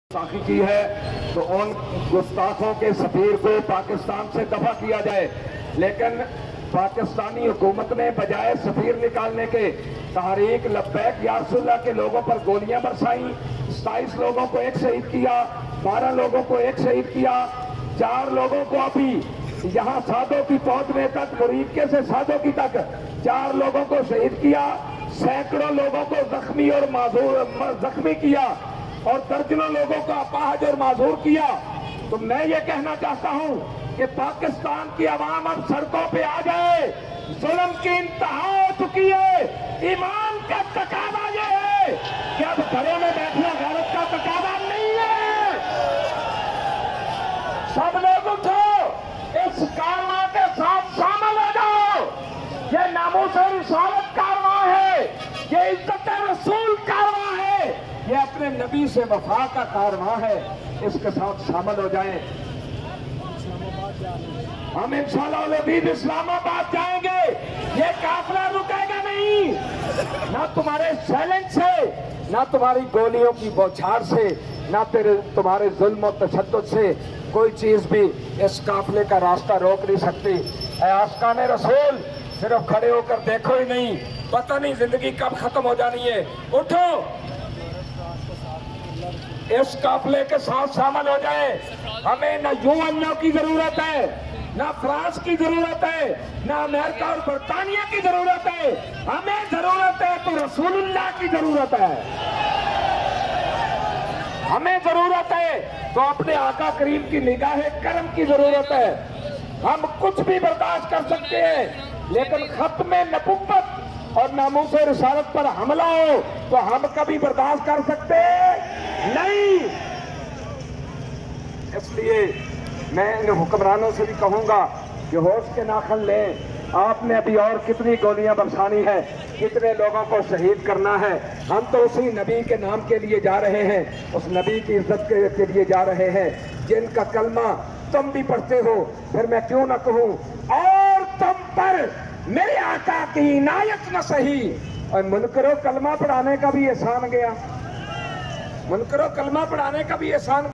साखी की है तो उन गुस्ताखों के सफीर को पाकिस्तान से दफा किया जाए, लेकिन पाकिस्तानी हुकूमत ने बजाय सफीर निकालने के तहरीक लब्बैक या रसूलुल्लाह के लोगों पर गोलियां बरसाई। 27 लोगों को एक शहीद किया, 12 लोगों को एक शहीद किया, 4 लोगों को अभी यहाँ साधो की पहुंचने तक, मुरीदके से साधो की तक 4 लोगों को शहीद किया, सैकड़ों लोगों को जख्मी और जख्मी किया और दर्जनों लोगों को अपाहज और माजूर किया। तो मैं ये कहना चाहता हूं कि पाकिस्तान की आवाम अब सड़कों पे आ जाए। जुल्म की इंतहा हो चुकी है। ईमान का तकादा ये है कि अब घरों में बैठना गैरत का तकादा नहीं है। सब लोग उठो, इस कारवां के साथ शामिल हो जाओ। ये नामूस और रिसालत कारवां है, ये इज्जत रसूल कारवां है, ये अपने नबी से वफा का कारवां है। इसके साथ शामिल हो जाएं। हम इंशाअल्लाह इस्लामाबाद जाएंगे। ये काफिला रुकेगा नहीं, ना तुम्हारे चैलेंज से, ना तुम्हारी गोलियों की बौछार से, ना तुम्हारे जुल्म और तशद्दुद से कोई चीज भी इस काफिले का रास्ता रोक नहीं सकती। आशिकाने रसूल, सिर्फ खड़े होकर देखो ही नहीं, पता नहीं जिंदगी कब खत्म हो जानी है। उठो, इस काफिले के साथ शामिल हो जाए। हमें न यूएनओ की जरूरत है, न फ्रांस की जरूरत है, न अमेरिका और बरतानिया की जरूरत है। हमें जरूरत है तो रसूलुल्लाह की जरूरत है। हमें जरूरत है तो अपने आका करीम की निगाह करम की जरूरत है। हम कुछ भी बर्दाश्त कर सकते हैं, लेकिन खत्म नबुव्वत और नामूस रिसालत पर हमला हो तो हम कभी बर्दाश्त कर सकते नहीं। इसलिए मैं इन हुक्मरानों से भी कहूंगा कि होश के नाखन लें। आपने अभी और कितनी गोलियां बरसानी है, कितने लोगों को शहीद करना है। हम तो उसी नबी के नाम के लिए जा रहे हैं, उस नबी की इज्जत के लिए जा रहे हैं जिनका कलमा तुम भी पढ़ते हो। फिर मैं क्यों ना कहूं, और तुम पर मेरे आका की इनायत न सही। और मुनकरो कलमा पढ़ाने का भी एहसान गया, मुनकरो कलमा पढ़ाने का भी एहसान